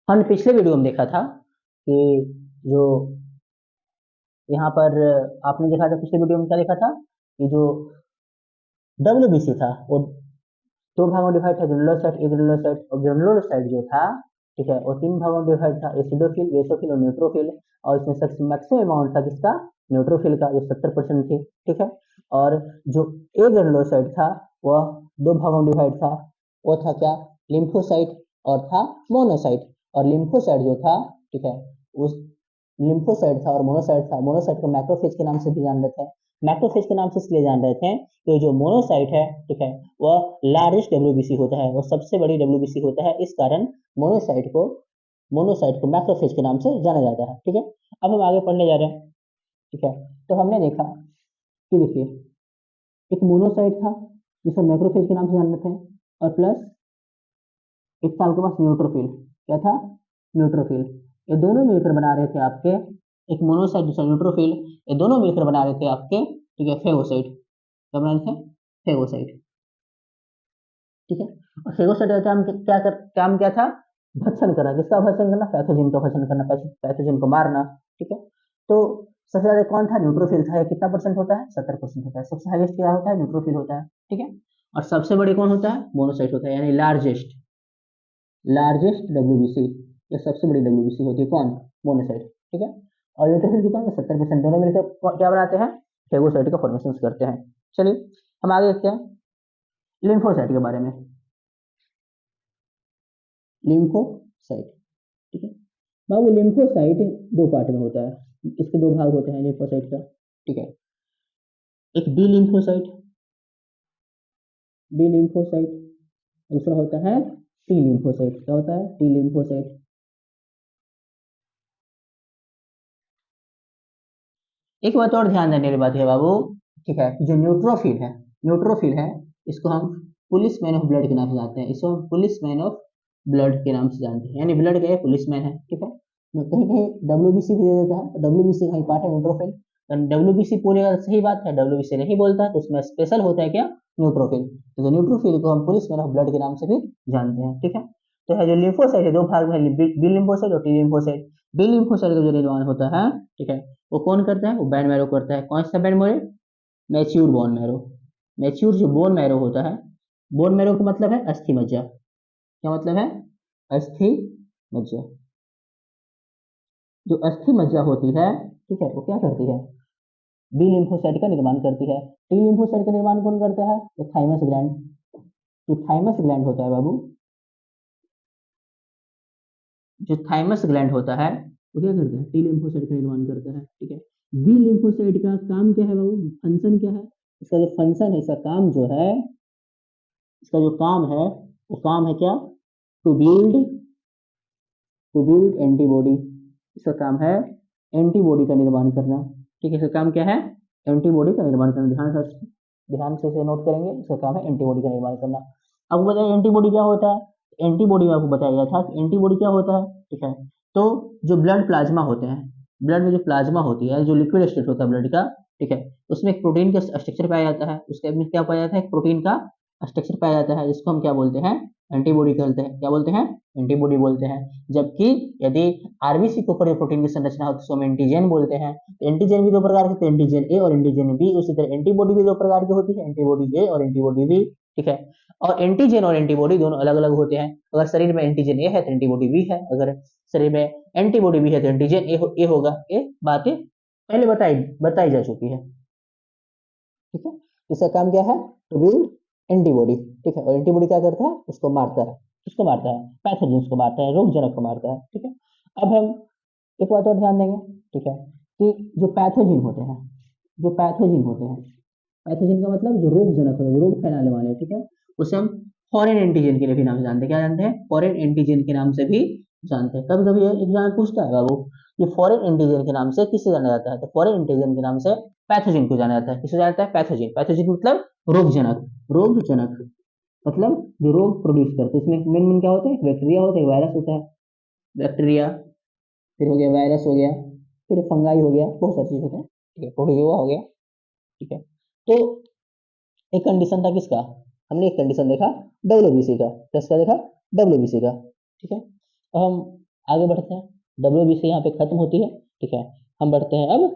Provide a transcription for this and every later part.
हमने पिछले वीडियो में देखा था कि जो यहाँ पर आपने देखा था, पिछले वीडियो में क्या देखा था कि जो डब्ल्यूबीसी था वो दो भागों में डिवाइड था, ग्रेनुलोसाइट, एग्रेनुलोसाइट। और ग्रेनुलोसाइट जो था, ठीक है, वो तीन भागों में डिवाइड था, एसिडोफिल, बेसोफिल और न्यूट्रोफिल। और इसमें सबसे मैक्सिमम अमाउंट था किसका? न्यूट्रोफिल का, जो 70% थी, ठीक है। और जो एग्रेनुलोसाइट था वह दो भागों में डिवाइड था, वो था क्या? लिम्फोसाइट और था मोनोसाइट। और लिम्फोसाइट जो था, ठीक है, उस लिम्फोसाइट था और मोनोसाइट था। मोनोसाइट को मैक्रोफेज के नाम से भी जान रहे थे। मैक्रोफेज के नाम से इसलिए जान रहे थे कि जो मोनोसाइट है, ठीक है, वह लार्जेस्ट डब्ल्यूबीसी होता है, वो सबसे बड़ी डब्ल्यूबीसी होता है। इस कारण मोनोसाइट को मोनोसाइट को मैक्रोफेज के नाम से जाना जाता है, ठीक है। अब हम आगे पढ़ने जा रहे हैं, ठीक है। तो हमने देखा कि देखिए, एक मोनोसाइट था जिसे मैक्रोफेज के नाम से जान रहे थे, और प्लस एक था आपके पास न्यूट्रोफिल। क्या था? न्यूट्रोफिल। ये दोनों मिलकर बना रहे थे आपके, एक मोनोसाइट दूसरा न्यूट्रोफिल, ये दोनों मिलकर बना रहे थे आपके, ठीक है, फेगोसाइट। क्या बना रहे थे? फेगोसाइट, ठीक है। और फेगोसाइट का काम क्या था? भक्षण करना। किसका भक्षण करना? पैथोजन का भक्षण करना, पैथोजन को मारना, ठीक है। तो सबसे ज्यादा कौन था? न्यूट्रोफिल था। कितना परसेंट होता है? 70% होता है। सबसे हाईएस्ट क्या होता है? न्यूट्रोफिल होता है, ठीक है। और सबसे बड़ी कौन होता है? मोनोसाइट होता है, यानी लार्जेस्ट, लार्जेस्ट डब्ल्यूबीसी। ये सबसे बड़ी डब्ल्यूबीसी होती है कौन? मोनोसाइट, ठीक है। और न्यूट्रोफिल कितना होता है? 70%। दोनों मिलकर क्या बनाते हैं? फेगोसाइट का फॉर्मेशन करते हैं। चलिए हम आगे देखते हैं लिम्फोसाइट के बारे में। लिम्फोसाइट, ठीक है। बाबू लिम्फोसाइट दो पार्ट में होता है, इसके दो भाग होते हैं लिम्फोसाइट का, ठीक है। एक बी लिम्फोसाइट, बी लिम्फोसाइट। दूसरा होता है टी लिम्फोसाइट। क्या होता है? T lymphocyte. एक बात और ध्यान देने वाली बात है बाबू, ठीक है, जो न्यूट्रोफिल है, न्यूट्रोफिल है, इसको हम पुलिस मैन ऑफ ब्लड के नाम से जानते हैं। इसको हम पुलिस मैन ऑफ ब्लड के नाम से जानते हैं, यानी ब्लड के पुलिस मैन है, ठीक है। कहीं कहीं डब्ल्यूबीसी भी दे देता है, डब्ल्यूबीसी का ही पार्ट है न्यूट्रोफिल। डब्ल्यूबीसी पूरे का सही बात है, डब्ल्यूबीसी नहीं बोलता है तो उसमें स्पेशल होता है क्या? न्यूट्रोफिल। तो न्यूट्रोफिल को हम पुलिस मैन ऑफ ब्लड के नाम से भी जानते हैं, ठीक है। तो है जो लिम्फोसाइट है, दो भाग में, बी लिम्फोसाइट और टी लिम्फोसाइट। बी लिम्फोसाइट का जो निर्माण होता है, ठीक है, वो कौन करता है? वो बैन मैरो करता है। कौन सा ban marrow? Mature bone marrow. Mature जो बोन मैरो होता है, बोन मैरो का मतलब है अस्थि मज्जा। क्या मतलब है? अस्थि मज्जा। जो अस्थि मज्जा होती है, ठीक है, वो क्या करती है? बी लिम्फोसाइट का निर्माण करती है। टी लिम्फोसाइट का निर्माण कौन करता है? तो थाइमस ग्लैंड। जो थाइमस ग्लैंड होता है बाबू, जो थाइमस ग्लैंड होता है, वो क्या करता है? टी लिम्फोसाइट का निर्माण करता है, ठीक है। बी लिम्फोसाइट का काम क्या है बाबू? फंक्शन क्या है? इसका जो फंक्शन है, इसका काम जो है, इसका जो काम है, वो काम है क्या? To build, to build antibody. इसका काम है एंटीबॉडी का निर्माण करना, ठीक है। इसका काम क्या है? एंटीबॉडी का निर्माण करना। ध्यान से इसे नोट करेंगे, इसका काम है एंटीबॉडी का निर्माण करना। अब बताइए एंटीबॉडी क्या होता है? एंटीबॉडी में आपको बताया गया था कि एंटीबॉडी क्या होता है, ठीक है। तो जो ब्लड प्लाज्मा होते हैं, ब्लड में जो प्लाज्मा होती है, जो लिक्विड स्टेट होता है ब्लड का, ठीक है, उसमें एक प्रोटीन का स्ट्रक्चर पाया जाता है। उसके अंदर क्या पाया जाता है? एक प्रोटीन का स्ट्रक्चर पाया जाता है, जिसको हम क्या बोलते हैं? एंटीबॉडी कहते हैं। क्या बोलते हैं? एंटीबॉडी बोलते हैं। जबकि यदि आरबीसी के ऊपर जो प्रोटीन की संरचना होती है उसको हम एंटीजन बोलते हैं। तो एंटीजन भी दो प्रकार के होते हैं, एंटीजन ए और एंटीजन बी। उसी तरह एंटीबॉडी भी दो प्रकार की होती है, एंटीबॉडी ए और एंटीबॉडी बी, ठीक है। और एंटीजन और एंटीबॉडी दोनों अलग अलग होते हैं। अगर शरीर में एंटीजन ए है तो एंटीबॉडी बी है, अगर शरीर में एंटीबॉडी बी है तो एंटीजन ए होगा। ये बातें पहले बताई बताई जा चुकी है, ठीक है। इसका काम क्या है? टू बिल्ड एंटीबॉडी, ठीक है। और एंटीबॉडी क्या करता है? उसको मारता है। किसको मारता है? पैथोजेंस को मारता है, रोग जनक को मारता है, ठीक है। अब हम एक बात और ध्यान देंगे, ठीक है, कि जो पैथोजिन होते हैं, जो पैथोजिन होते हैं, पैथोजिन का मतलब जो रोग जनक होते हैं, जो रोग फैलाने वाले, ठीक है, उसे हम फॉरेन एंटीजन के लिए भी नाम से जानते हैं। क्या जानते हैं? फॉरेन एंटीजन के नाम से भी जानते हैं। कभी कभी एग्जाम पूछता है बाबू, ये फॉरेन एंटीजन के नाम से किसे जाना जाता है? तो फॉरेन एंटीजन के नाम से पैथोजिन को जाना जाता है। किसे जाना जाता है? पैथोजिन। पैथोजिन मतलब रोगजनक, रोगजनक मतलब जो रोग प्रोड्यूस करते हैं। इसमें मेन मेन क्या होता है? एक बैक्टीरिया होता है, एक वायरस होता है। बैक्टीरिया, फिर हो गया वायरस हो गया, फिर फंगाई हो गया, बहुत सारी चीज होते हैं, ठीक है, प्रोटोजोआ हो गया, ठीक है। तो एक कंडीशन था किसका? हमने एक कंडीशन देखा डब्ल्यूबीसी का। किसका देखा? डब्ल्यूबीसी का, ठीक है। हम आगे बढ़ते हैं, WBC यहाँ पे खत्म होती है, ठीक है। हम बढ़ते हैं अब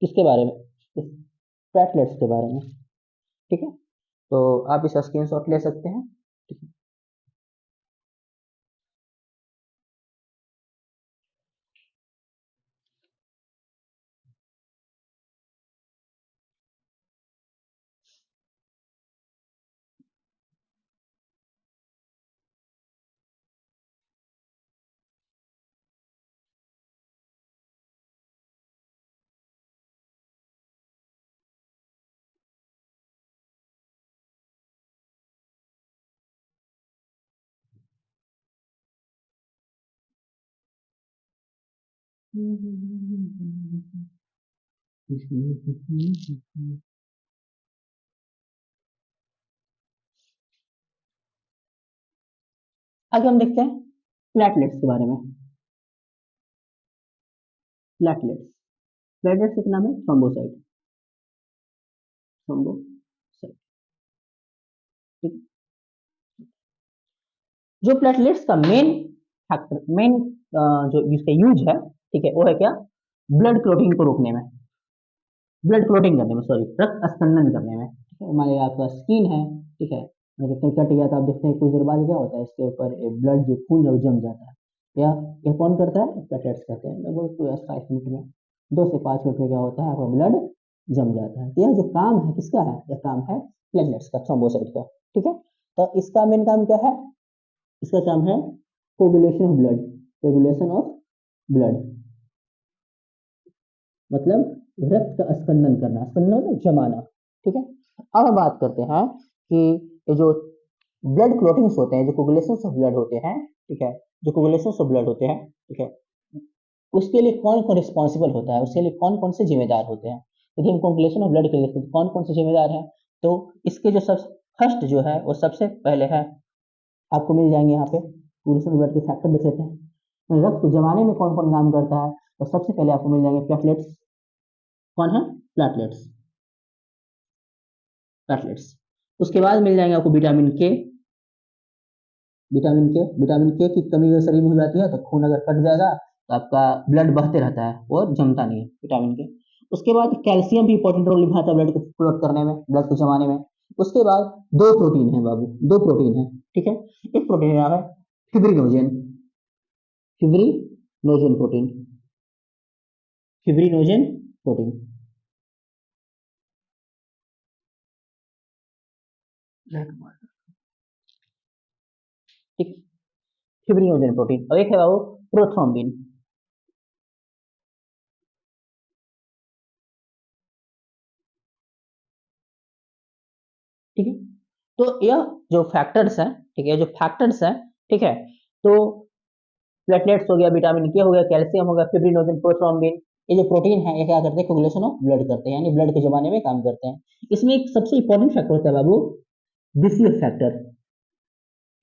किसके बारे में, प्लेटलेट्स के बारे में, ठीक है। तो आप इसका स्क्रीनशॉट ले सकते हैं, ठीक है। आगे हम देखते हैं प्लेटलेट्स के बारे में। प्लेटलेट्स, प्लेटलेट्स का नाम है थ्रोम्बोसाइट, थ्रोम्बोसाइट, ठीक। जो प्लेटलेट्स का मेन फैक्टर, मेन जो इसका यूज है, ठीक है, वो है क्या, ब्लड क्लॉटिंग को रोकने में, ब्लड क्लॉटिंग करने में, सॉरी, रक्त स्कंदन करने में, ठीक है। हमारे आपका स्किन है, ठीक है, अगर कहीं कट गया तो आप देखते हैं कुछ देर बाद क्या होता है, इसके ऊपर ब्लड जो खून है वो जम जाता है, या ये कौन करता है, प्लेटलेट्स करते हैं। लगभग 2 या 5 मिनट में, 2 से 5 मिनट में क्या होता है, वो ब्लड जम जाता है। तो यह जो काम है किसका है, यह काम है प्लेटलेट्स का, थ्रोम्बोसाइट का, ठीक है। तो इसका मेन काम क्या है, इसका काम है coagulation of blood, coagulation of blood, मतलब रक्त का स्कंदन करना, स्कंदन मतलब जमाना, ठीक है। अब हम बात करते हैं कि ये जो ब्लड क्लॉटिंग्स होते हैं, जो कोगुलेशंस ऑफ ब्लड होते हैं, ठीक है, जो कोगुलेशंस ऑफ ब्लड होते हैं, ठीक है, उसके लिए कौन कौन रिस्पॉन्सिबल होता है, उसके लिए कौन कौन से जिम्मेदार होते हैं। यदि हम कोगुलेशन ऑफ ब्लड के लिए कौन कौन से जिम्मेदार हैं, तो इसके जो सब फर्स्ट जो है वो सबसे पहले है, आपको मिल जाएंगे यहाँ पे कोगुलेशन ऑफ ब्लड के फैक्टर देख लेते हैं। रक्त जमाने में कौन कौन काम करता है, तो सबसे पहले आपको मिल जाएंगे प्लेटलेट्स। कौन है, प्लेटलेट्स, प्लेटलेट्स। उसके बाद मिल जाएंगे आपको विटामिन के, विटामिन के, विटामिन के की कमी अगर शरीर में हो जाती है तो खून अगर कट जाएगा तो आपका ब्लड बहते रहता है और जमता नहीं है, विटामिन के। उसके बाद कैल्शियम भी इंपॉर्टेंट रोल निभाता है ब्लड को फ्लोट करने में, ब्लड को जमाने में। उसके बाद दो प्रोटीन है बाबू, दो प्रोटीन है, ठीक है। एक प्रोटीन नाम है fibrinogen, fibrinogen protein, fibrinogen protein, ठीक, फिब्रिनोजेन प्रोटीन। और एक है बाबू प्रोथ्रोम्बिन, ठीक है। तो यह जो फैक्टर्स हैं, ठीक है, जो फैक्टर्स हैं, ठीक है, तो प्लेटलेट्स हो गया, विटामिन के हो गया, कैल्शियम हो गया, फिब्रिनोजन, प्रोथ्रोम्बिन, ये जो प्रोटीन है ये क्या करते हैं, कोगुलेशन ऑफ ब्लड करते हैं, यानी ब्लड के जमाने में काम करते हैं। इसमें एक सबसे इंपॉर्टेंट फैक्टर होता है बाबू, बीसीएफ फैक्टर,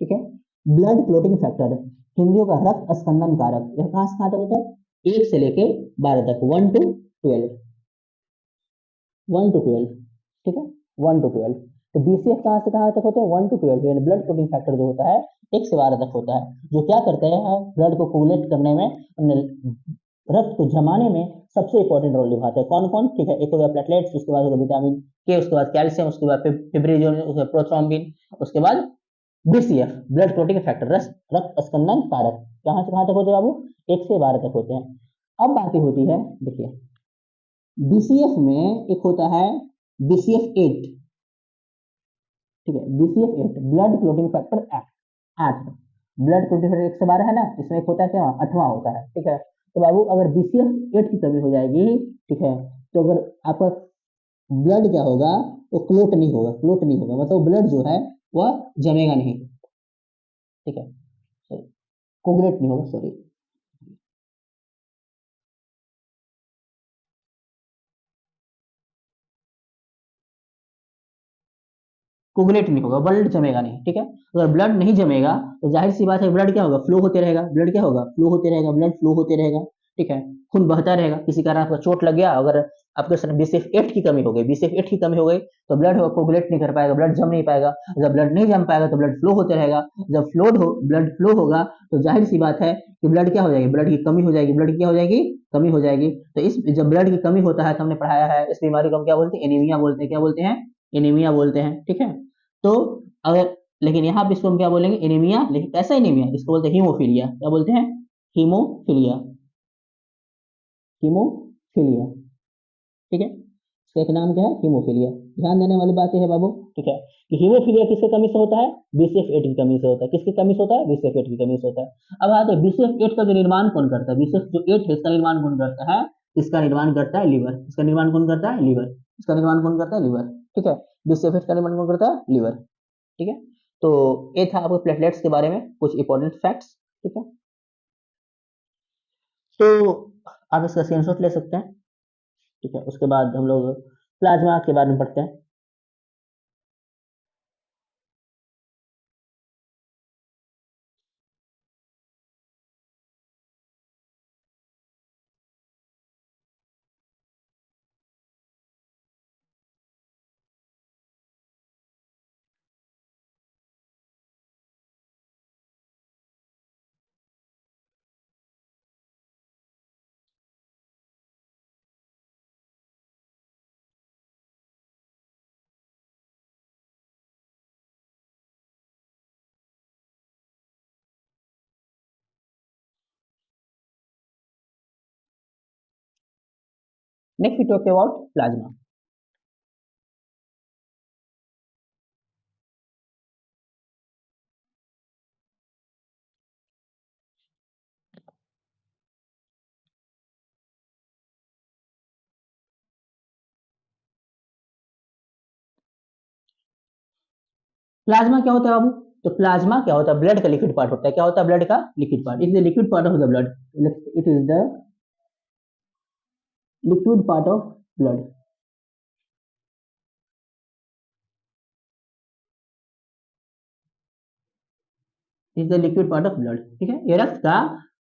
ठीक है, ब्लड क्लोटिंग फैक्टर, हिंदियों का रक्त स्कंदन कारक। यह कहां से कहां तक होता है, 1 से लेके 12 तक, 1 to 12, 1 to 12, ठीक है, 1 to 12। तो बीसीएफ कहां से कहां तक होते हैं, 1 to 12, यानी ब्लड प्रोटीन फैक्टर जो होता है 1 से 12 तक होता है, जो क्या करते हैं, ब्लड को कोगुलेट करने में, रक्त को जमाने में सबसे इंपॉर्टेंट रोल निभाते हैं। कौन कौन, ठीक है, एक हो गया प्लेटलेट्स, उसके बाद होगा विटामिन के, उसके बाद कैल्शियम, उसके बाद फिब्रिनोजन, उसके बाद प्रोथ्रोम्बिन, उसके बाद बीसीएफ, ब्लड क्लोटिंग फैक्टर, रक्त स्कंदन कारक। कहां से कहां तक होते हैं बाबू, 1 से 12 तक होते हैं। अब बात होती है, देखिए, बीसीएफ में एक होता है BCF8, ठीक है, BCF8 blood clotting factor 8, blood clotting factor 1 से 12 है ना, इसमें एक होता है क्या, 8वां होता है, ठीक है। तो बाबू अगर BCF8 की कमी हो जाएगी, ठीक है, तो अगर आपका ब्लड क्या होगा, वो क्लोट नहीं होगा, क्लोट नहीं होगा, मतलब ब्लड जो है वह जमेगा नहीं, ठीक है, सॉरी, कोगुलेट नहीं होगा, सॉरी, कोगुलेट नहीं होगा, ब्लड जमेगा नहीं, ठीक है। अगर ब्लड नहीं जमेगा तो जाहिर सी बात है ब्लड क्या होगा, फ्लो होते रहेगा, ब्लड क्या होगा, फ्लो होते रहेगा, ब्लड फ्लो होते रहेगा, ठीक है, खून बहता रहेगा। किसी कारण आपको चोट लग गया, अगर आपके शरीर BCF8 की कमी हो गई, BCF8 की कमी हो गई, तो ब्लड कोगुलेट नहीं कर पाएगा, ब्लड जम नहीं पाएगा। जब ब्लड नहीं जम पाएगा तो ब्लड फ्लो होते रहेगा, जब फ्लो हो, ब्लड फ्लो होगा तो जाहिर सी बात है कि ब्लड क्या हो जाएगी, ब्लड की कमी हो जाएगी, ब्लड की क्या हो जाएगी, कमी हो जाएगी। तो इस जब ब्लड की कमी होता है तो हमने पढ़ाया है इस बीमारी को हम क्या बोलते हैं, एनीमिया बोलते हैं। क्या बोलते हैं, एनीमिया बोलते हैं, ठीक है। तो अगर लेकिन यहाँ पे इसको हम क्या बोलेंगे, एनीमिया, लेकिन कैसा एनीमिया, इसको बोलते हैं हीमोफीलिया। क्या बोलते हैं, हीमोफीलिया, हीमोफीलिया, ठीक है। इसका एक नाम क्या है, हीमोफीलिया। ध्यान देने वाली बात है बाबू, ठीक है, कि हीमोफीलिया किसके कमी से होता है, बीसीएफ8 की कमी से होता है। किसकी कमी से होता है, बीसीएफ8 की कमी से होता है। अब आते हैं बीसीएफ8 का जो निर्माण कौन करता है, बीसीएफ जो 8 है इसका निर्माण कौन करता है, इसका निर्माण करता है लीवर। इसका निर्माण कौन करता है, लीवर। इसका निर्माण कौन करता है, लीवर, ठीक है। बीसीएफ8 का निर्माण कौन करता है, लीवर, ठीक है। तो ये था आपको प्लेटलेट्स के बारे में कुछ इंपॉर्टेंट फैक्ट्स, ठीक है। तो आप इसका स्क्रीनशॉट ले सकते हैं, ठीक है। उसके बाद हम लोग प्लाज्मा के बारे में पढ़ते हैं। Next we talk about plasma. Plasma क्या होता है बाबू, तो प्लाज्मा क्या होता है, ब्लड का लिक्विड पार्ट होता है। क्या होता है, ब्लड का liquid part. Is the liquid part of the blood, it is the liquid part of blood, is the liquid part of blood, ठीक है। ये रक्त का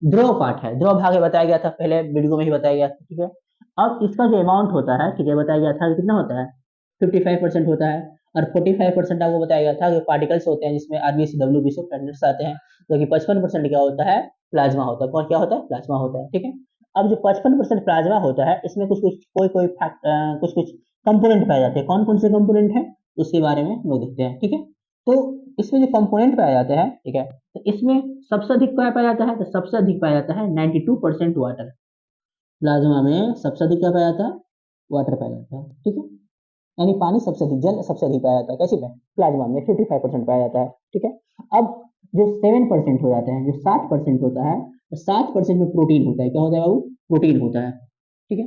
द्रव पार्ट है, द्रव भाग बताया गया था पहले वीडियो में ही बताया गया था, ठीक है। अब इसका जो अमाउंट होता है, ठीक है, बताया गया था कितना होता है, 55% होता है। और 45% आपको बताया गया था कि पार्टिकल्स होते हैं जिसमें आरबीसी, डब्ल्यूबीसी, प्लेटलेट्स आते हैं। जो कि 55% क्या होता है, प्लाज्मा होता है। कौन क्या होता है, प्लाज्मा होता है, ठीक है। अब जो 55% प्लाज्मा होता है इसमें कुछ कुछ कोई कोई कुछ कुछ कंपोनेंट पाए जाते हैं। कौन कौन से कंपोनेंट है उसके बारे में हम लोग देखते हैं, ठीक है। तो इसमें जो कंपोनेंट पाया जाता है, ठीक है, तो इसमें सबसे अधिक क्या पाया जाता है, तो सबसे अधिक पाया जाता है 92% वाटर। प्लाज्मा में सबसे अधिक क्या पाया जाता है, वाटर पाया जाता है, ठीक है। यानी पानी सबसे अधिक, जल सबसे अधिक पाया जाता है, कैसे में, प्लाज्मा में 55% पाया जाता है, ठीक है। अब जो 7% हो जाते हैं, जो 7% होता है, तो 7% में प्रोटीन होता है। क्या होता है बाबू, प्रोटीन होता है, ठीक है।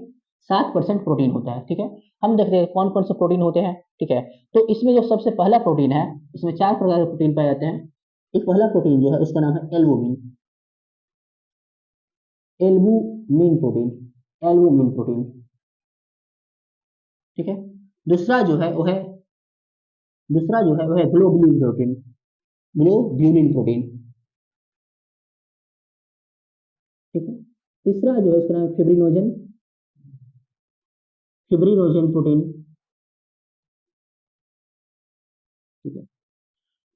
7% प्रोटीन होता है, ठीक है। हम देखते हैं कौन कौन से प्रोटीन होते हैं, ठीक है। तो इसमें जो सबसे पहला प्रोटीन है, इसमें 4 प्रकार के प्रोटीन पाए जाते हैं। एक पहला प्रोटीन जो है उसका नाम है albumin, albumin protein, albumin protein, ठीक है। दूसरा जो है वो है, दूसरा जो है वो है ग्लोबुलिन प्रोटीन, ग्लोब्यूलिन प्रोटीन, ठीक है। तीसरा जो है उसका नाम है फिब्रिनोजन, फिब्रिनोजन प्रोटीन, ठीक है।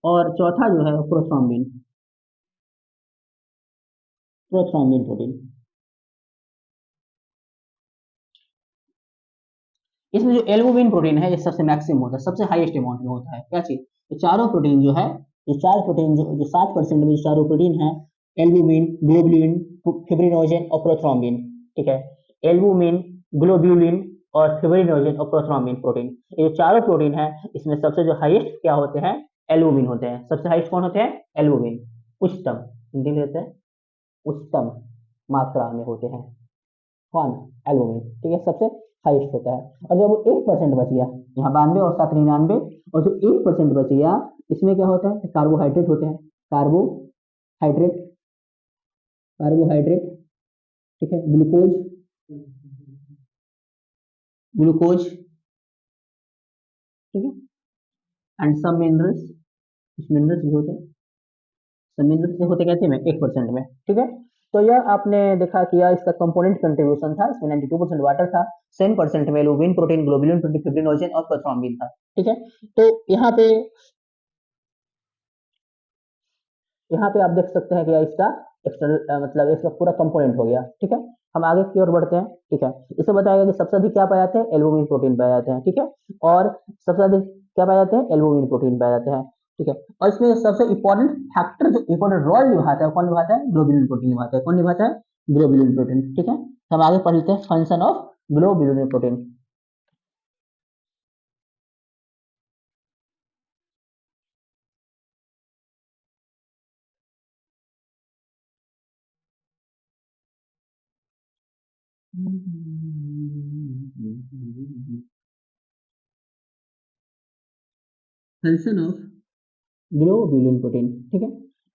और चौथा जो है प्रोथ्रोम्बिन, प्रोथ्रोम्बिन प्रोटीन। इसमें जो एल्बुमिन प्रोटीन है ये सबसे मैक्सिमम होता है, सबसे हाईएस्ट अमाउंट में होता है। क्या चीज, ये चारों प्रोटीन जो है, ये चार प्रोटीन जो 7% में चारों प्रोटीन है, एल्बुमिन, ग्लोबुलिन, फिब्रिनोजन और प्रोथ्रोम्बिन, ठीक है। एल्बुमिन, ग्लोबुलिन और फिब्रिनोजन और प्रोथ्रोम्बिन प्रोटीन, ये चारों प्रोटीन है। इसमें सबसे जो हाईएस्ट क्या होते हैं, एल्बुमिन होते हैं। सबसे हाईएस्ट कौन होते हैं, एल्बुमिन, उच्चतम, हिंदी में होते हैं उच्चतम मात्रा में होते हैं, कौन, एल्बुमिन, ठीक है, सबसे हाईएस्ट होता है। और जब 1% बच गया, यहाँ 92 और 7 99, और जो 1% बच गया इसमें क्या होता है, कार्बोहाइड्रेट होते हैं, कार्बोहाइड्रेट, कार्बोहाइड्रेट, ठीक है, ग्लूकोज, ग्लूकोज, ठीक है। एंड सम मिनरल्स, कुछ मिनरल्स भी होते हैं, सब मिनरल्स से होते कहते हैं 1% में, ठीक है। तो यह आपने देखा कि यह इसका कंपोनेंट कंट्रीब्यूशन था। इसमें 92% वाटर था, 7% में albumin protein, globulin protein, fibrinogen और प्रोथ्रोम्बिन था, ठीक है। तो यहाँ पे आप देख सकते हैं कि इसका एक्सटर्नल मतलब इसका पूरा कंपोनेंट हो गया, ठीक है। हम आगे की ओर बढ़ते हैं, ठीक है। इसे बताएगा कि सबसे अधिक क्या पाए जाते हैं, एल्बुमिन प्रोटीन पाए जाते हैं, ठीक है। और सबसे अधिक क्या पाए जाते हैं, एल्बुमिन प्रोटीन पाए जाते हैं, ठीक है। और इसमें सबसे इंपॉर्टेंट फैक्टर जो इंपॉर्टेंट रोल निभाता है कौन निभाता है, ग्लोबुलिन प्रोटीन निभाता है। कौन निभाता है, ग्लोबुलिन प्रोटीन, ठीक है। हम आगे पढ़ लेते हैं function of globulin protein. Function of globulin protein, ठीक है।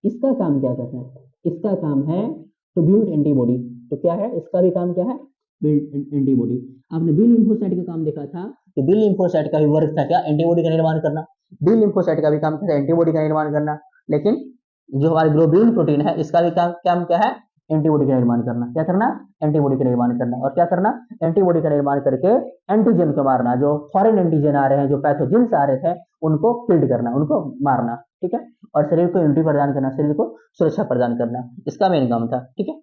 इसका काम क्या करता है, इसका काम है टू बिल्ड एंटीबॉडी। तो क्या है इसका भी काम, क्या है, बिल्ड एंटीबॉडी। आपने बी लिम्फोसाइट का काम देखा था कि बी लिम्फोसाइट का भी वर्क था क्या, एंटीबॉडी का निर्माण करना। बी लिम्फोसाइट का भी काम था एंटीबॉडी का निर्माण करना, लेकिन जो हमारे ग्लोबुलिन प्रोटीन है इसका भी काम क्या है, एंटीबॉडी का निर्माण करना। क्या करना, एंटीबॉडी का निर्माण करना। और क्या करना, एंटीबॉडी का निर्माण करके एंटीजन को मारना, जो फॉरेन एंटीजन आ रहे हैं, जो पैथोजेंस आ रहे थे उनको किल्ड करना, उनको मारना, ठीक है। और शरीर को इम्यूनिटी प्रदान करना, शरीर को सुरक्षा प्रदान करना, इसका मेन काम था, ठीक है।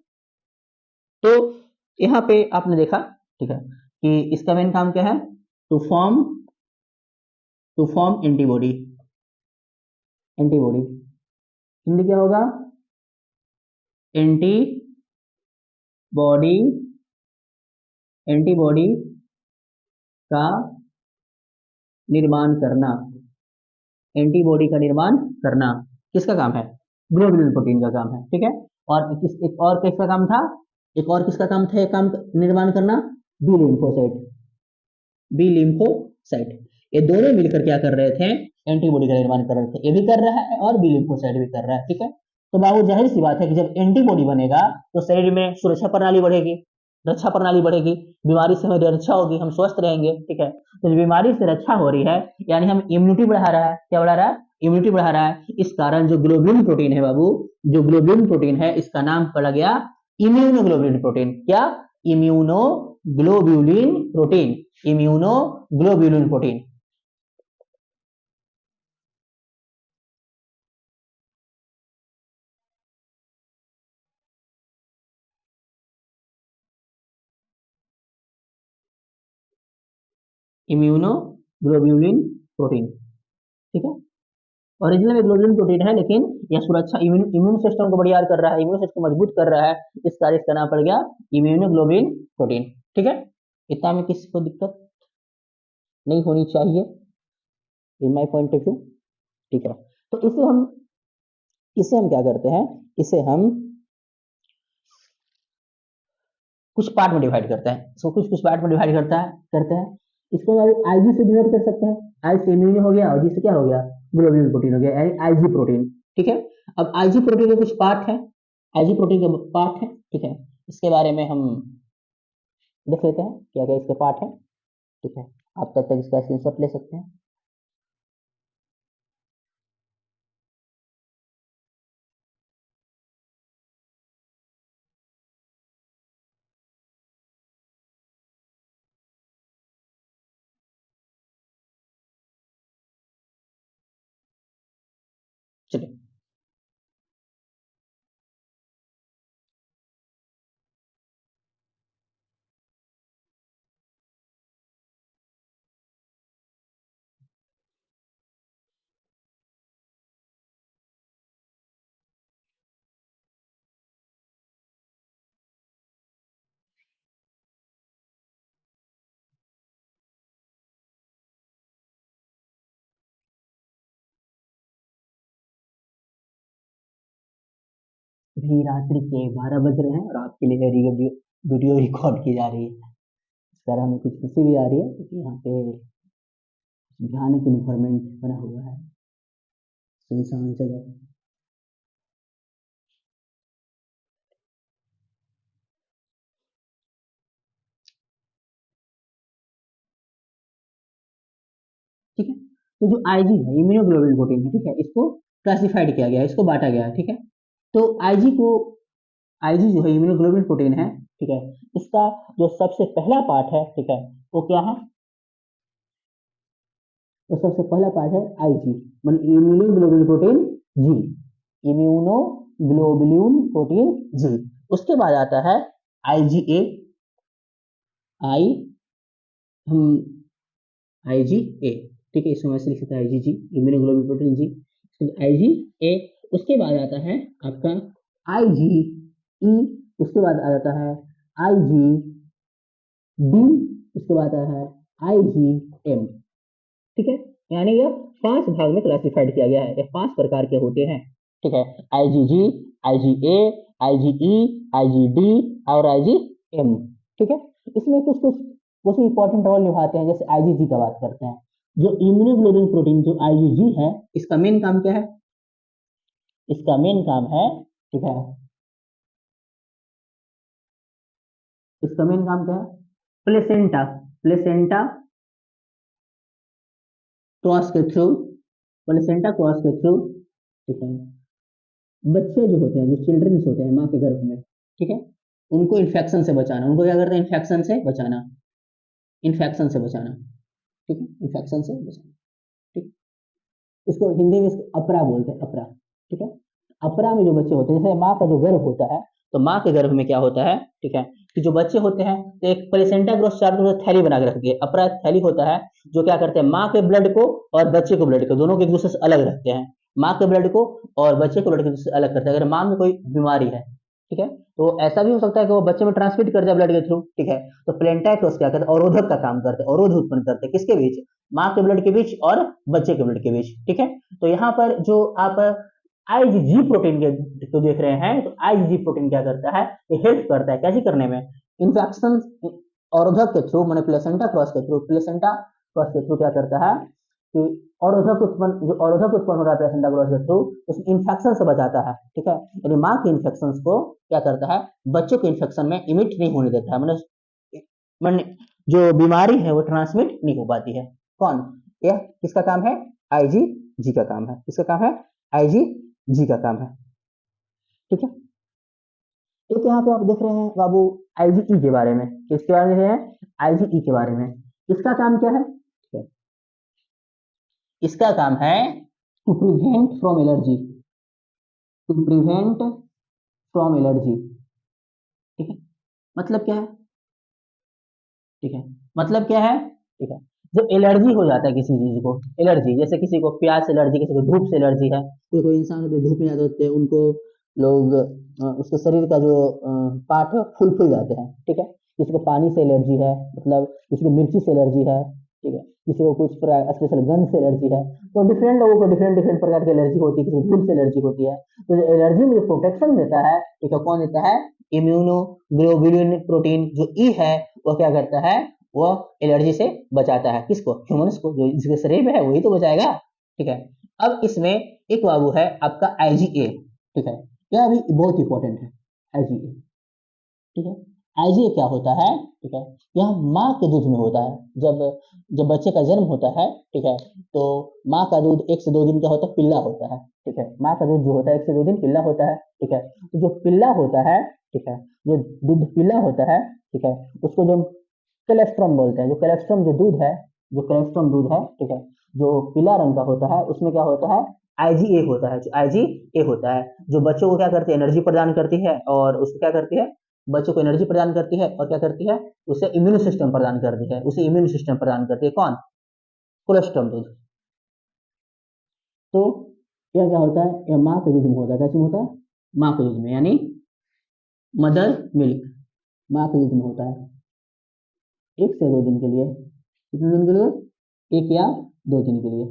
तो यहाँ पे आपने देखा, ठीक है, कि इसका मेन काम क्या है, to form antibody. Antibody Hindi क्या होगा, एंटी बॉडी, एंटीबॉडी का निर्माण करना, एंटीबॉडी का निर्माण करना किसका काम है, ग्लोबुलिन प्रोटीन का काम है, ठीक है। और एक और किसका काम था, एक और किसका काम था, एक काम निर्माण करना, बी लिम्फोसाइट। बी लिम्फोसाइट, ये दोनों मिलकर क्या कर रहे थे, एंटीबॉडी का निर्माण कर रहे थे। ये भी कर रहा है और बी लिम्फोसाइट भी कर रहा है, ठीक है। तो बाबू जाहिर सी बात है कि जब एंटीबॉडी बनेगा तो शरीर में सुरक्षा प्रणाली बढ़ेगी, रक्षा प्रणाली बढ़ेगी, बीमारी से हमारी रक्षा होगी, हम स्वस्थ रहेंगे, ठीक है। तो बीमारी से रक्षा हो रही है यानी हम इम्यूनिटी बढ़ा रहा है, क्या बढ़ा रहा है, इम्यूनिटी बढ़ा रहा है। इस कारण जो ग्लोबुलिन प्रोटीन है बाबू, जो ग्लोबुलिन प्रोटीन है इसका नाम पड़ गया इम्यूनोग्लोबुलिन प्रोटीन। क्या, immunoglobulin protein, immunoglobulin protein. Immunoglobulin protein, ठीक है। ओरिजिनल में ग्लोबुलिन प्रोटीन है, लेकिन यह सुरक्षा इम्यून सिस्टम को बढ़िया कर रहा है, इम्यून सिस्टम को मजबूत कर रहा है, इस कारण इसका नाम पड़ गया इम्यूनोग्लोबुलिन प्रोटीन, ठीक है। इतना में किसी को दिक्कत नहीं होनी चाहिए in my point of view, ठीक है। तो इसे हम क्या करते हैं, इसे हम कुछ पार्ट में डिवाइड करते हैं, इसको कुछ कुछ पार्ट में डिवाइड करते हैं। इसको आईजी से डिवाइड कर सकते हैं, आई से इम्यून हो गया और जी से क्या हो गया, ग्लोबुलिन प्रोटीन हो गया, यानी आईजी प्रोटीन, ठीक है। अब आईजी प्रोटीन के कुछ पार्ट है, आईजी प्रोटीन के पार्ट है, ठीक है। इसके बारे में हम देख लेते हैं क्या क्या इसके पार्ट है, ठीक है। आप तब तक इसका स्क्रीनशॉट ले सकते हैं। चलिए, अभी रात्रि के 12 बज रहे हैं और आपके लिए वीडियो रिकॉर्ड की जा रही है। इस कारण हमें कुछ खुशी भी आ रही है क्योंकि यहाँ पे भयानक इन्वायरमेंट बना हुआ है, सुनसान जगह, ठीक है। तो जो आईजी है इम्यूनोग्लोबुलिन प्रोटीन है, ठीक है, इसको क्लासिफाइड किया गया है, इसको बांटा गया है, ठीक है। तो आईजी जो है इम्यूनोग्लोबुलिन प्रोटीन है, ठीक है। इसका जो सबसे पहला पार्ट है, ठीक है, वो क्या है, वो सबसे पहला पार्ट है आईजी, मान इम्यूनोग्लोबुलिन प्रोटीन जी, इम्यूनो ग्लोबुलिन प्रोटीन जी। उसके बाद आता है IgA, आई हम IgA, ठीक है, इसमें मैं लिख सकता है IgG, इम्यूनोग्लोबुलिन प्रोटीन जी, IgA। उसके बाद आता है आपका IgE, उसके बाद आ जाता है IgD, उसके बाद आता है IgM, ठीक है। यानी यह 5 भाग में क्लासिफाइड किया गया है, ये 5 प्रकार के होते हैं, ठीक है। IgG, IgA, IgE, IgD और IgM, ठीक है। इसमें कुछ कुछ कुछ इंपॉर्टेंट रोल निभाते हैं, जैसे IgG का बात करते हैं। जो इम्यूनोग्लोबुलिन प्रोटीन जो IgG है, इसका मेन काम क्या है? इसका मेन काम है, ठीक है, इसका मेन काम क्या है? प्लेसेंटा, प्लेसेंटा क्रॉस के थ्रू, प्लेसेंटा क्रॉस के थ्रू, ठीक है, बच्चे जो होते हैं, जो चिल्ड्रंस होते हैं माँ के गर्भ में, ठीक है, उनको इन्फेक्शन से बचाना, उनको क्या करते हैं? इन्फेक्शन से बचाना, इन्फेक्शन से बचाना, ठीक है, इन्फेक्शन से बचाना, ठीक। इसको हिंदी में इसको अपरा बोलते हैं, अपरा, ठीक है। अपरा में जो बच्चे होते हैं, जैसे माँ का जो गर्भ होता है, तो माँ के गर्भ में क्या होता है, ठीक है, कि जो बच्चे होते हैं, तो एक प्लेसेंटा ग्रोस चार्ट में थैली बना के रखती है, अपरा थैली होता है, जो क्या करते हैं, माँ के ब्लड को और बच्चे के ब्लड को दोनों को एक दूसरे से अलग रखते हैं, माँ के ब्लड को और बच्चे के ब्लड को दूसरे से अलग करते हैं। अगर माँ में कोई बीमारी है, ठीक है, तो ऐसा भी हो सकता है कि वो बच्चे में ट्रांसमिट कर जाए ब्लड के थ्रू, ठीक है। तो प्लेंटाइक्रोस क्या करते हैं? अवरोधक का काम करते हैं, अवरोध उत्पन्न करते हैं, किसके बीच? माँ के ब्लड के बीच और बच्चे के ब्लड के बीच, ठीक है। तो यहाँ पर जो आप IgG प्रोटीन के तो देख रहे हैं, तो IgG प्रोटीन क्या करता है? ये हेल्प करता है कैसे करने में? इन्फेक्शन अवरोधक के थ्रू, मैंने प्लेसेंटा क्रॉस के थ्रू, प्लेसेंटा क्रॉस के थ्रू क्या करता है कि अवरोधक उत्पन्न, जो अवरोधक उत्पन्न हो रहा है प्लेसेंटा क्रॉस के थ्रू, उस इन्फेक्शन से बचाता है, ठीक है। यानी माँ के इन्फेक्शन को क्या करता है? बच्चों के इन्फेक्शन में इमिट नहीं होने देता है, मैंने जो बीमारी है वो ट्रांसमिट नहीं हो पाती है। कौन? यह किसका काम है? IgG का काम है, किसका काम है? IgG का काम है, ठीक है। एक यहाँ पे आप देख रहे हैं बाबू IgE के बारे में, किसके बारे में है? IgE के बारे में। इसका काम क्या है? ठीक है, इसका काम है to prevent from allergy, to prevent from allergy, ठीक है। मतलब क्या है? ठीक है, मतलब क्या है? ठीक है, जब एलर्जी हो जाता है किसी चीज को, एलर्जी जैसे किसी को प्याज से एलर्जी, किसी को धूप से एलर्जी है, कोई कोई इंसान होते हैं धूप में ज्यादा होते हैं, उनको लोग उसके शरीर का जो पार्ट है फूल फूल जाते हैं, ठीक है। किसी को पानी से एलर्जी है, मतलब किसी को मिर्ची से एलर्जी है, ठीक है, किसी को कुछ स्पेशल गंध से एलर्जी है। तो डिफरेंट लोगों को डिफरेंट डिफरेंट प्रकार की एलर्जी होती है, किसी को धूप से एलर्जी होती है। तो एलर्जी में जो प्रोटेक्शन देता है, ठीक है, कौन देता है? इम्यूनोग्लोबुलिन प्रोटीन जो ई है, वो क्या करता है? वह एलर्जी से बचाता है, किसको? ह्यूमंस को, जो जिसके शरीर में है वही तो बचाएगा, ठीक है। अब इसमें एक बाबू है आपका IgA, ठीक है, यह भी बहुत इंपॉर्टेंट है, IgA, ठीक है। IgA क्या होता है? ठीक है, यह माँ के दूध में होता है, जब जब बच्चे का जन्म होता है, ठीक है, तो माँ का दूध 1 से 2 दिन क्या होता है? पिल्ला होता है, ठीक है। माँ का दूध जो होता है 1 से 2 दिन पिल्ला होता है, ठीक है। तो जो पिल्ला होता है, ठीक है, जो दूध पिल्ला होता है, ठीक है, उसको जो कोलेस्ट्रॉम बोलते हैं, जो कोलेस्ट्रॉम जो दूध है, जो कोलेस्ट्रॉम दूध है, ठीक है, जो पीला रंग का होता है, उसमें क्या होता है? IgA होता है, जो IgA होता है, जो बच्चों को क्या करती है? एनर्जी प्रदान करती है, और उसको क्या करती है? बच्चों को एनर्जी प्रदान करती है, और क्या करती है? उसे इम्यून सिस्टम प्रदान करती है, उसे इम्यून सिस्टम प्रदान करती है, कौन? कोलेस्ट्रॉम दूध। तो यह क्या होता है? यह माँ के दूध में होता है, कैसे होता है? माँ के दूध में, यानी मदर मिल्क, माँ के दूध में होता है 1 से 2 दिन के लिए, कितने दिन के लिए? 1 या 2 दिन के लिए,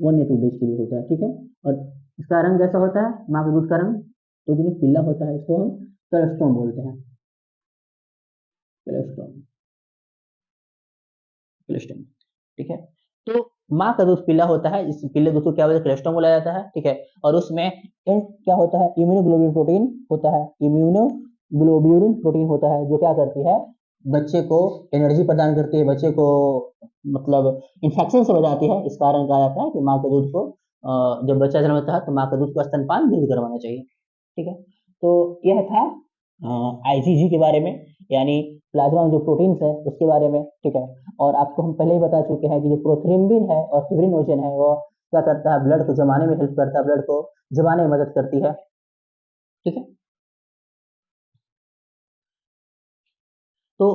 1 या 2 डेज के लिए होता है, ठीक है। और इसका रंग कैसा होता है? माँ के दूध का रंग तो दिन पीला होता है, इसको हम कोलेस्ट्रॉम बोलते हैं, कोलेस्ट्रॉम, कोलेस्ट्रॉम, ठीक है। तो माँ का दूध पीला होता है, इस पीले दूध को क्या बोलते हैं? कोलेस्ट्रॉम बोला जाता है, ठीक है। और उसमें क्या होता है? इम्यूनोग्लोबुलिन प्रोटीन होता है, इम्यूनोग्लोबुलिन प्रोटीन होता है, जो क्या करती है? बच्चे को एनर्जी प्रदान करती है, बच्चे को मतलब इन्फेक्शन से बचाती है। इस कारण कहा जाता है कि माँ के दूध को जब बच्चा जन्म होता है तो माँ का दूध को स्तनपान जरूर करवाना चाहिए, ठीक है। तो यह था IgG के बारे में, यानी प्लाज्मा में जो प्रोटीन्स है उसके बारे में, ठीक है। और आपको हम पहले ही बता चुके हैं कि जो प्रोथ्रिम्बिन है और फिब्रिनोजन है वो क्या करता है, ब्लड को जमाने में हेल्प करता है, ब्लड को जमाने में मदद करती है, ठीक है। तो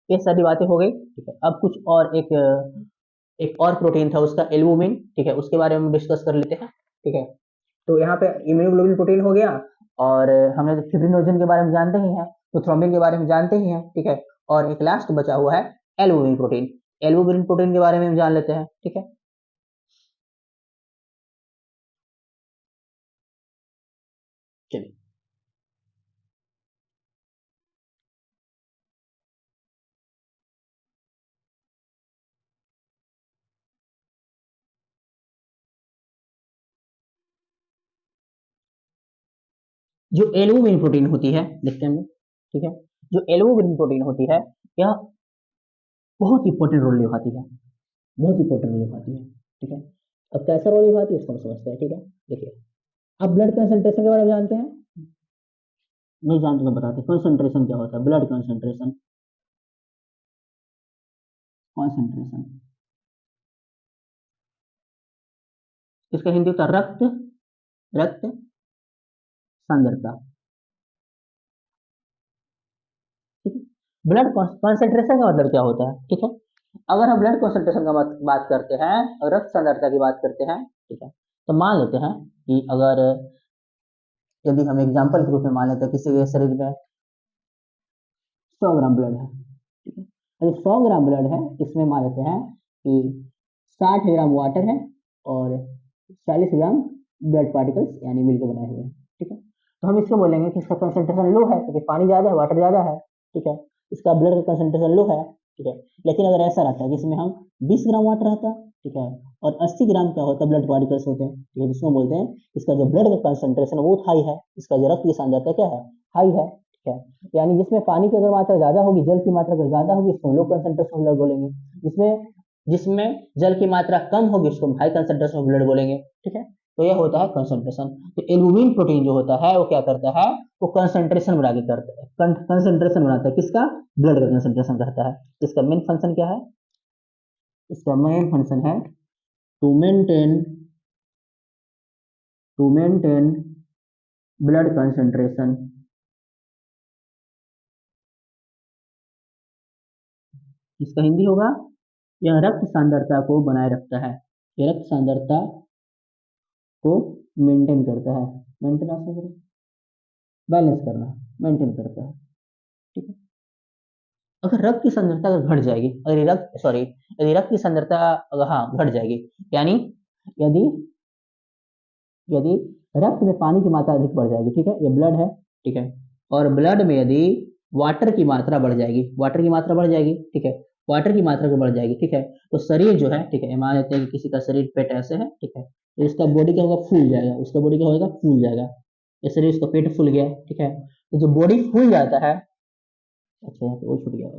ये सारी बातें हो गई, ठीक है। अब कुछ और एक और प्रोटीन था उसका एल्बुमिन, ठीक है, उसके बारे में डिस्कस कर लेते हैं, ठीक है। तो यहाँ पे इम्यूनोग्लोबुलिन प्रोटीन हो गया, और हमने फिब्रिनोजन के बारे में जानते ही हैं, तो थ्रोम्बिन के बारे में जानते ही हैं, ठीक है। और एक लास्ट बचा हुआ है एल्बुमिन प्रोटीन। एल्बुमिन प्रोटीन के बारे में हम जान लेते हैं, ठीक है। चलिए, जो एल्बुमिन प्रोटीन होती है, देखते हैं हम लोग, ठीक है। जो एल्बुमिन प्रोटीन होती है, यह बहुत इंपॉर्टेंट रोल निभाती है, बहुत इंपॉर्टेंट रोल निभाती है, ठीक है। अब कैसा रोल निभाती है इसको हम समझते हैं, ठीक है। देखिए, अब ब्लड कंसंट्रेशन के बारे में जानते हैं, नहीं जानते तो बताते, कंसंट्रेशन क्या होता है, ब्लड कंसंट्रेशन, कंसंट्रेशन इसका हिंदी होता है रक्त, रक्त सांद्रता, ठीक है। ब्लड कंसंट्रेशन का मतलब क्या होता है, ठीक है। अगर हम ब्लड कंसंट्रेशन का बात करते हैं और रक्त सांद्रता की बात करते हैं, ठीक है, तो मान लेते हैं कि अगर, यदि हम एग्जांपल के रूप में मान लेते हैं किसी के शरीर में 100 ग्राम ब्लड है, ठीक है। अगर 100 ग्राम ब्लड है, इसमें मान लेते हैं कि 60 ग्राम वाटर है और 40 ग्राम ब्लड पार्टिकल्स यानी मिलकर बनाए हुए हैं, ठीक है। तो हम इसको बोलेंगे कि इसका कंसंट्रेशन लो है क्योंकि पानी ज़्यादा है, वाटर ज़्यादा है, ठीक है। इसका ब्लड का कंसंट्रेशन लो है, ठीक है। लेकिन अगर ऐसा रहता है जिसमें हम 20 ग्राम वाटर रहता, ठीक है, और 80 ग्राम क्या होता है ब्लड पार्टिकल्स होते हैं, ठीक है, जिसको बोलते हैं इसका जो ब्लड का कंसंट्रेशन वो हाई है, इसका जो रक्त की सांद्रता क्या है, हाई है, ठीक है। यानी जिसमें पानी की अगर मात्रा ज्यादा होगी, जल की मात्रा अगर ज्यादा होगी, इसको लो कंसंट्रेशन ब्लड बोलेंगे। जिसमें जिसमें जल की मात्रा कम होगी, उसको हाई कंसंट्रेशन ब्लड बोलेंगे, ठीक है। तो यह होता है कंसंट्रेशन। तो एल्बुमिन प्रोटीन जो होता है वो क्या करता है, वो कंसंट्रेशन बढ़ा के करता है, कंसंट्रेशन बढ़ाता है, किसका, ब्लड का कंसंट्रेशन करता है। इसका मेन फंक्शन क्या है, इसका मेन फंक्शन है to maintain, to maintain blood concentration. इसका हिंदी होगा, यह रक्त सांद्रता को बनाए रखता है, यह रक्त सांद्रता को मेंटेन करता है, मेंटेन बैलेंस करना, मेंटेन करता है, ठीक है। अगर रक्त की सांद्रता अगर घट जाएगी, अगर रक्त सॉरी यदि रक्त की सांद्रता अगर हाँ घट जाएगी, यानी यदि यदि रक्त में पानी की मात्रा अधिक बढ़ जाएगी, ठीक है, ये ब्लड है, ठीक है, और ब्लड में यदि वाटर की मात्रा बढ़ जाएगी, वाटर की मात्रा बढ़ जाएगी, ठीक है, वाटर की मात्रा को बढ़ जाएगी, ठीक है, तो शरीर जो है, ठीक है, मान लेते हैं कि किसी का शरीर पेट ऐसे है, ठीक है, तो इसका बॉडी क्या होगा, फूल जाएगा, उसका बॉडी क्या होगा, फूल जाएगा, ये शरीर उसका पेट फूल गया, ठीक है। तो जो बॉडी फूल जाता है, अच्छा यहाँ पे वो छूट गया,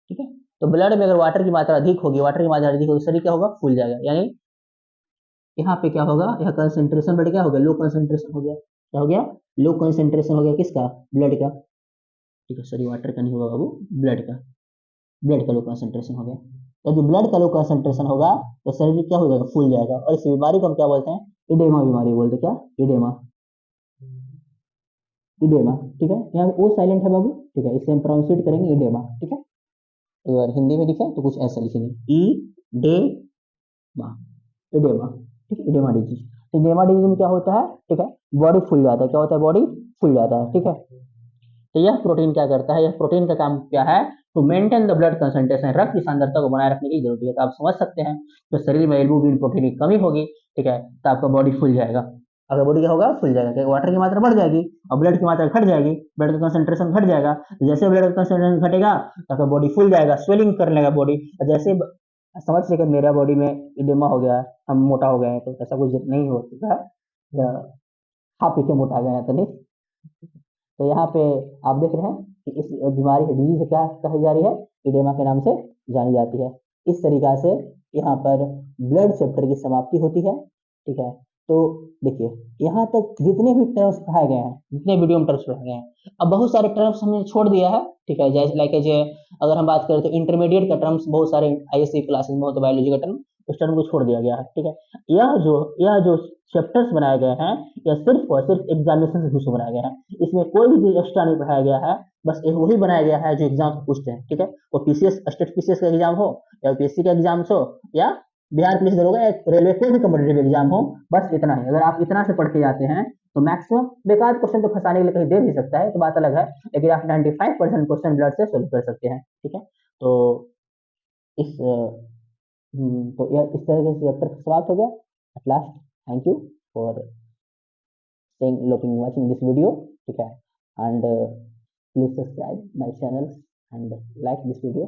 ठीक है। तो ब्लड में अगर वाटर की मात्रा अधिक होगी, वाटर की मात्रा अधिक होगी, शरीर क्या होगा, फूल जाएगा, यानी यहाँ पे क्या होगा, यहाँ कंसंट्रेशन बढ़ गया, हो गया लो कंसंट्रेशन, हो गया क्या, हो गया लो कंसंट्रेशन, हो गया किसका, ब्लड का, ठीक है, सॉरी वाटर का नहीं होगा बाबू, ब्लड का, ब्लड का लो कंसंट्रेशन हो गया। तो जो ब्लड का लो कंसंट्रेशन होगा तो शरीर क्या हो जाएगा, फूल जाएगा, और इस बीमारी को हम क्या बोलते हैं, इडेमा बीमारी बोलते हैं, क्या, इडेमा, इडेमा, ठीक है। यहाँ पे ओ साइलेंट है बाबू, ठीक है, इसे हम प्रोनाउंसिएट करेंगे इडेमा, ठीक है। अगर हिंदी में लिखे तो कुछ ऐसा लिखेंगे, ई डे मा, इडेमा, ठीक है, इडेमा डिजीज। तो इडेमा डिजीज में क्या होता है, ठीक है, बॉडी फूल जाता है, क्या होता है, बॉडी फूल जाता है, ठीक है। तो यह प्रोटीन क्या करता है, यह प्रोटीन का काम क्या है, to maintain the blood concentration, रक्त की सांद्रता को बनाए रखने की जरूरत है। तो आप समझ सकते हैं, तो शरीर में एल्बुमिन प्रोटीन की कमी होगी, ठीक है, तो आपका बॉडी फूल जाएगा, अगर बॉडी क्या होगा, फूल जाएगा, क्योंकि वाटर की मात्रा बढ़ जाएगी और ब्लड की मात्रा घट जाएगी, ब्लड का कंसंट्रेशन घट जाएगा, जैसे ब्लड का कंसंट्रेशन घटेगा तो आपका बॉडी फूल जाएगा, स्वेलिंग करने लगेगा बॉडी, जैसे समझ लीजिए मेरा बॉडी में इडेमा हो गया, हम मोटा हो गए हैं, तो ऐसा कुछ नहीं होता है, खा पी के मोटा गए हैं तो नहीं। तो यहाँ पे आप देख रहे हैं कि इस बीमारी डिजीज क्या कही जा रही है, इडेमा के नाम से जानी जाती है। इस तरीका से यहाँ पर ब्लड चैप्टर की समाप्ति होती है, ठीक है। तो देखिए, यहाँ तक जितने भी टर्म्स पढ़ाए गए हैं, जितने वीडियो में टर्म्स पढ़ाए गए हैं, अब बहुत सारे टर्म्स हमने छोड़ दिया है, ठीक है, जैसे लाइक अगर हम बात करें तो इंटरमीडिएट का टर्म्स बहुत सारे आईएससी क्लासेस में होता है, बायोलॉजी का टर्म उस टर्म को छोड़ दिया गया है, ठीक है। यह जो चैप्टर्स बनाए गए हैं यह सिर्फ और सिर्फ एग्जामिनेशन से क्वेश्चन बनाया गया है, इसमें कोई भी चीज एक्स्ट्रा नहीं पढ़ाया गया है, बस एक वही बनाया गया है जो एग्जाम से पूछते हैं, ठीक है। वो पीसीएस स्टेट पीसीएस का एग्जाम हो या यूपीएससी का एग्जाम हो या बिहार पुलिस दरोगा या रेलवे कोई भी कम्पिटेटिव एग्जाम हो, बस इतना ही। अगर आप इतना से पढ़ के जाते हैं तो मैक्सिमम बेकार क्वेश्चन तो फंसाने के लिए कहीं दे भी सकता है, तो बात अलग है, लेकिन आप 95% क्वेश्चन ब्लड से सोल्व कर सकते हैं, ठीक है। तो इस तो यह इस तरह से चैप्टर समाप्त हो गया at last. Thank you for saying looking watching this video, ठीक है। And please subscribe my channel and like this video.